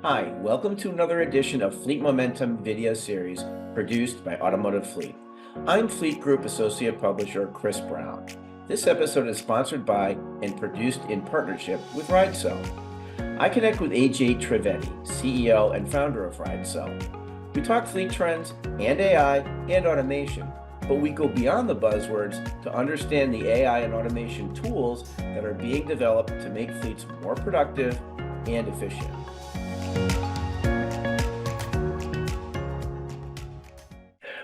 Hi, welcome to another edition of Fleet Momentum video series produced by Automotive Fleet. I'm Fleet Group Associate Publisher Chris Brown. This episode is sponsored by and produced in partnership with Ridecell. I connect with AJ Trivedi, CEO and founder of Ridecell. We talk fleet trends and AI and automation, but we go beyond the buzzwords to understand the AI and automation tools that are being developed to make fleets more productive and efficient.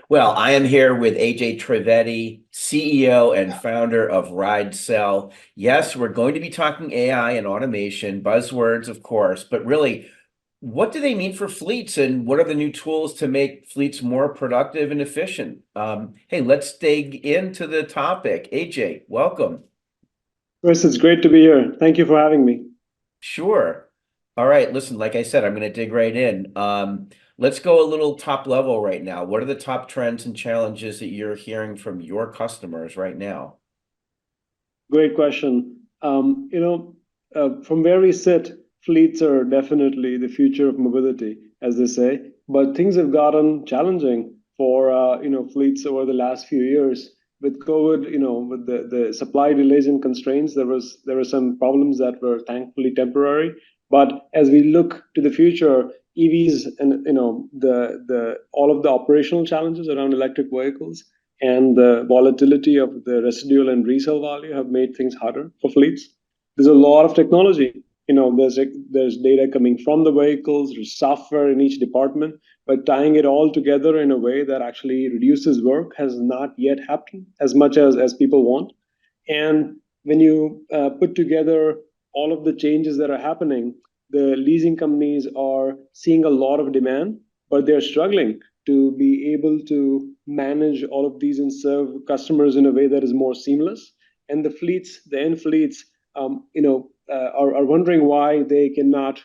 Well, I am here with AJ Trivedi, CEO and founder of Ridecell. Yes, we're going to be talking AI and automation, buzzwords, of course, but really, what do they mean for fleets and what are the new tools to make fleets more productive and efficient? Hey, let's dig into the topic. AJ, welcome. Chris, it's great to be here. Thank you for having me. Sure. All right, listen, like I said, I'm going to dig right in. Let's go a little top level right now. What are the top trends and challenges that you're hearing from your customers right now? Great question. From where we sit, fleets are definitely the future of mobility, as they say. But things have gotten challenging for fleets over the last few years. With COVID, with the supply delays and constraints, there were some problems that were thankfully temporary. But as we look to the future, EVs and the all of the operational challenges around electric vehicles and the volatility of the residual and resale value have made things harder for fleets. There's a lot of technology. There's data coming from the vehicles, there's software in each department, but tying it all together in a way that actually reduces work has not yet happened as much as people want. And when you put together all of the changes that are happening, the leasing companies are seeing a lot of demand, but they're struggling to be able to manage all of these and serve customers in a way that is more seamless. And the end fleets, are wondering why they cannot,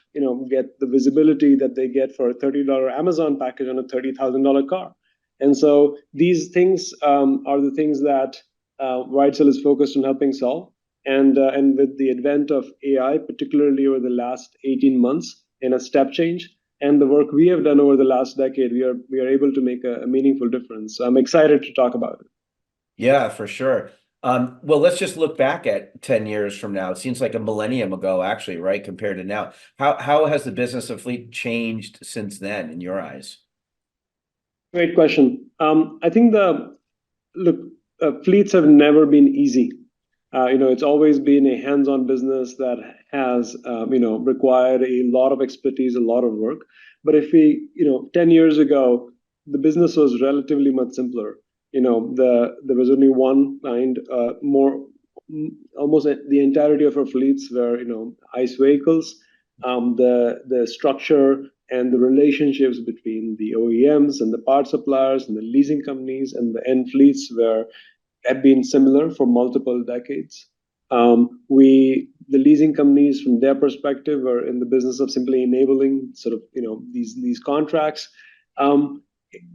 get the visibility that they get for a $30 Amazon package on a $30,000 car. And so these things are the things that Ridecell is focused on helping solve. And with the advent of AI, particularly over the last 18 months, in a step change, and the work we have done over the last decade, we are able to make a meaningful difference. So I'm excited to talk about it. Yeah, for sure. Well, let's just look back at 10 years from now. It seems like a millennium ago, actually, right, compared to now. How has the business of fleet changed since then, in your eyes? Great question. I think fleets have never been easy. It's always been a hands-on business that has, required a lot of expertise, a lot of work. But if 10 years ago, the business was relatively much simpler. There was only one kind, almost the entirety of our fleets were, ICE vehicles. The structure and the relationships between the OEMs and the part suppliers and the leasing companies and the end fleets have been similar for multiple decades. The leasing companies, from their perspective, are in the business of simply enabling sort of these contracts.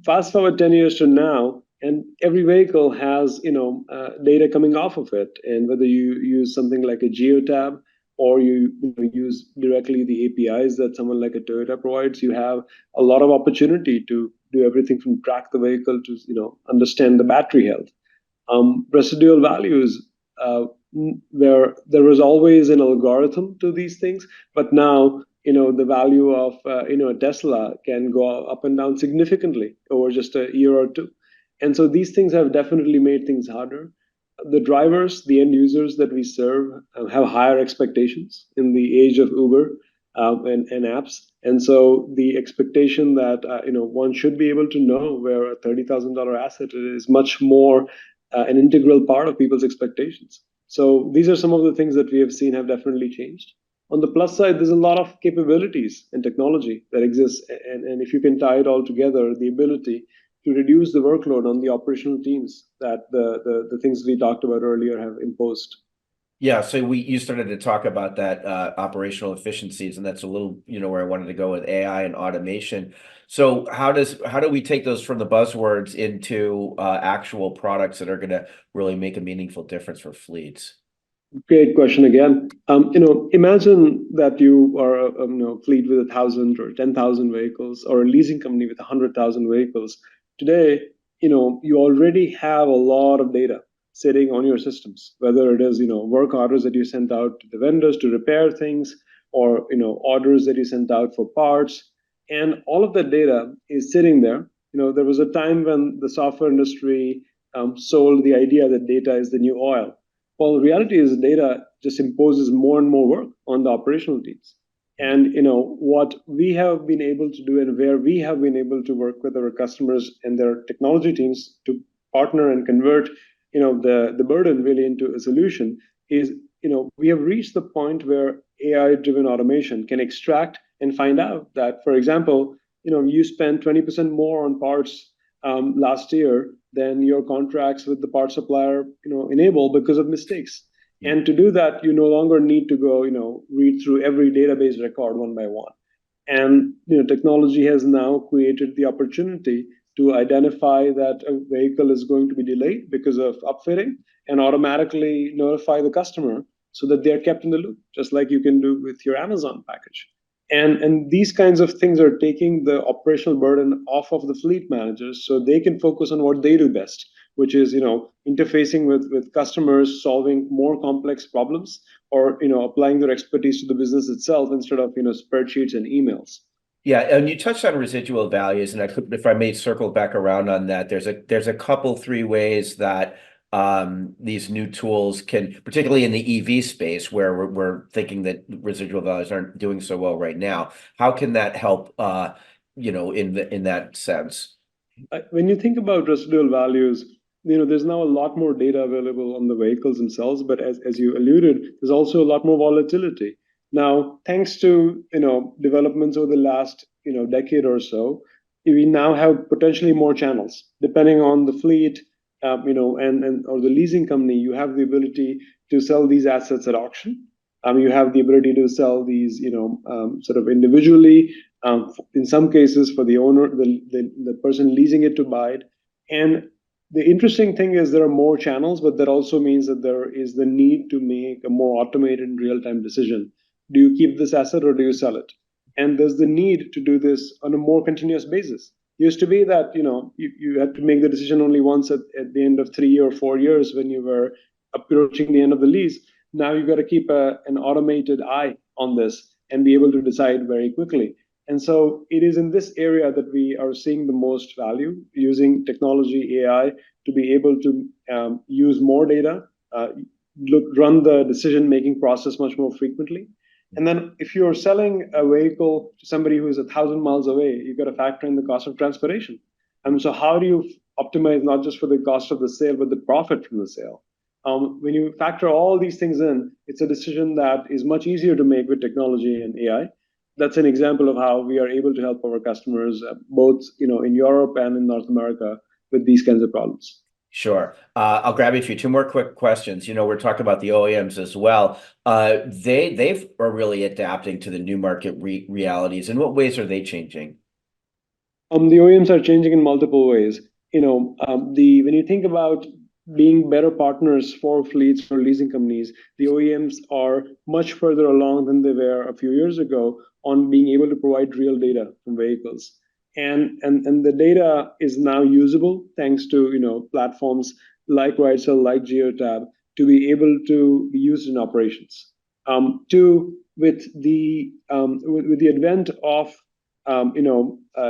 Fast forward 10 years from now, and every vehicle has data coming off of it, and whether you use something like a geotab or you use directly the APIs that someone like a Toyota provides, you have a lot of opportunity to do everything from track the vehicle to understand the battery health. Residual values, there was always an algorithm to these things, but now the value of a Tesla can go up and down significantly over just a year or two. And so these things have definitely made things harder. The drivers, the end users that we serve, have higher expectations in the age of Uber and apps. And so the expectation that one should be able to know where a $30,000 asset is much more an integral part of people's expectations. So these are some of the things that we have seen have definitely changed. On the plus side, there's a lot of capabilities and technology that exists. And if you can tie it all together, the ability to reduce the workload on the operational teams that the things we talked about earlier have imposed. Yeah, so you started to talk about that operational efficiencies, and that's a little, where I wanted to go with AI and automation. So how do we take those from the buzzwords into actual products that are going to really make a meaningful difference for fleets? Great question again. Imagine that you are a fleet with 1,000 or 10,000 vehicles, or a leasing company with 100,000 vehicles. Today, you already have a lot of data sitting on your systems, whether it is work orders that you sent out to the vendors to repair things, or orders that you sent out for parts, and all of that data is sitting there. There was a time when the software industry sold the idea that data is the new oil. Well, the reality is data just imposes more and more work on the operational teams. And what we have been able to do, and where we have been able to work with our customers and their technology teams to partner and convert the burden really into a solution, is we have reached the point where AI driven automation can extract and find out that, for example, you spend 20% more on parts last year than your contracts with the part supplier enable because of mistakes. And to do that, you no longer need to go read through every database record one by one. And technology has now created the opportunity to identify that a vehicle is going to be delayed because of upfitting, and automatically notify the customer so that they're kept in the loop, just like you can do with your Amazon package. And these kinds of things are taking the operational burden off of the fleet managers, so they can focus on what they do best, which is interfacing with customers, solving more complex problems, or applying their expertise to the business itself instead of spreadsheets and emails. Yeah, and you touched on residual values, and if I may circle back around on that, there's a couple three ways that these new tools can, particularly in the EV space, where we're thinking that residual values aren't doing so well right now. How can that help? In that sense. When you think about residual values, there's now a lot more data available on the vehicles themselves, but as you alluded, there's also a lot more volatility. Now, thanks to developments over the last decade or so, we now have potentially more channels. Depending on the fleet, and or the leasing company, you have the ability to sell these assets at auction. You have the ability to sell these, sort of individually. In some cases, for the owner, the person leasing it to buy it. And the interesting thing is there are more channels, but that also means that there is the need to make a more automated real-time decision. Do you keep this asset or do you sell it? And there's the need to do this on a more continuous basis. Used to be that you had to make the decision only once at the end of 3 or 4 years when you were approaching the end of the lease. Now you've got to keep an automated eye on this and be able to decide very quickly. And so it is in this area that we are seeing the most value, using technology, AI, to be able to use more data, run the decision-making process much more frequently. And then if you're selling a vehicle to somebody who is 1,000 miles away, you've got to factor in the cost of transportation. And so how do you optimize not just for the cost of the sale, but the profit from the sale? When you factor all these things in, it's a decision that is much easier to make with technology and AI. That's an example of how we are able to help our customers, both in Europe and in North America, with these kinds of problems. Sure. I'll grab you a few. Two more quick questions. We're talking about the OEMs as well. They are really adapting to the new market realities. In what ways are they changing? The OEMs are changing in multiple ways. When you think about being better partners for fleets or leasing companies, the OEMs are much further along than they were a few years ago on being able to provide real data from vehicles. And the data is now usable thanks to platforms like Ridecell, like Geotab, to be able to be used in operations. Two, with the advent of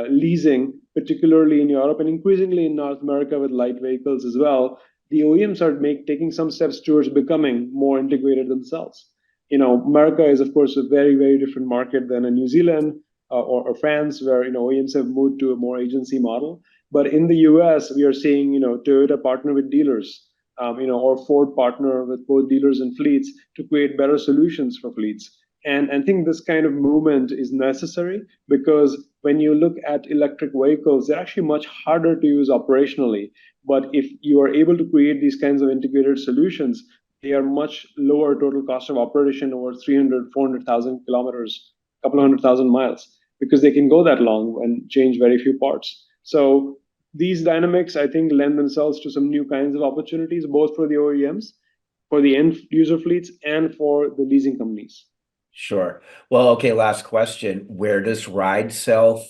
leasing, particularly in Europe and increasingly in North America with light vehicles as well, the OEMs are taking some steps towards becoming more integrated themselves. America is, of course, a very, very different market than a New Zealand or France, where OEMs have moved to a more agency model. But in the US, we are seeing Toyota partner with dealers, or Ford partner with both dealers and fleets to create better solutions for fleets. And I think this kind of movement is necessary because when you look at electric vehicles, they're actually much harder to use operationally. But if you are able to create these kinds of integrated solutions, they are much lower total cost of operation over 300, 400,000 kilometers, a couple of 100,000 miles, because they can go that long and change very few parts. So these dynamics, I think, lend themselves to some new kinds of opportunities, both for the OEMs for the end user fleets and for the leasing companies. Sure. Well, okay, last question. Where does Ridecell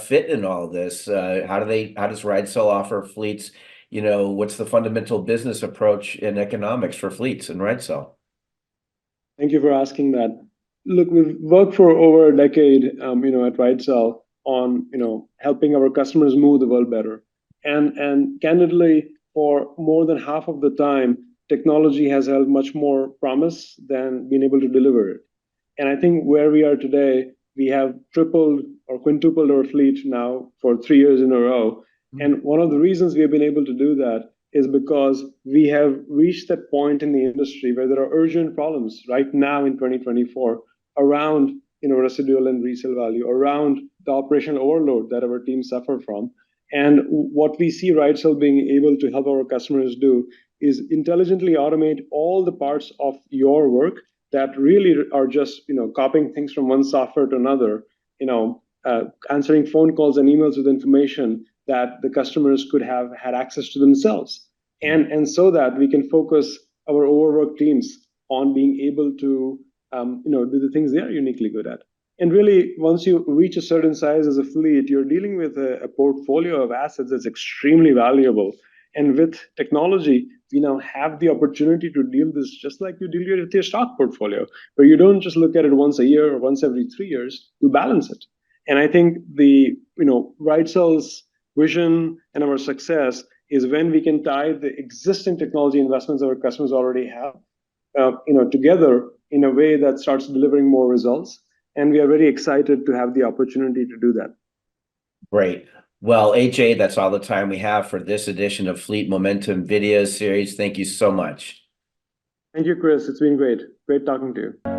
fit in all this? How does Ridecell offer fleets, what's the fundamental business approach in economics for fleets in Ridecell? Thank you for asking that. Look, we've worked for over a decade, at Ridecell on, helping our customers move the world better. And candidly, for more than half of the time, technology has held much more promise than being able to deliver it. And I think where we are today, we have tripled or quintupled our fleet now for 3 years in a row. And one of the reasons we have been able to do that is because we have reached that point in the industry where there are urgent problems right now in 2024 around residual and resale value, around the operational overload that our teams suffer from. And what we see Ridecell being able to help our customers do is intelligently automate all the parts of your work that really are just copying things from one software to another, answering phone calls and emails with information that the customers could have had access to themselves, and so that we can focus our overworked teams on being able to do the things they are uniquely good at. And really, once you reach a certain size as a fleet, you're dealing with a portfolio of assets that's extremely valuable. And with technology, we now have the opportunity to deal this just like you deal with your stock portfolio, where you don't just look at it once a year or once every 3 years, you balance it. And I think the Ridecell's vision and our success is when we can tie the existing technology investments our customers already have, together in a way that starts delivering more results. And we are very excited to have the opportunity to do that. Great. Well, AJ, that's all the time we have for this edition of Fleet Momentum video series. Thank you so much. Thank you, Chris. It's been great. Great talking to you.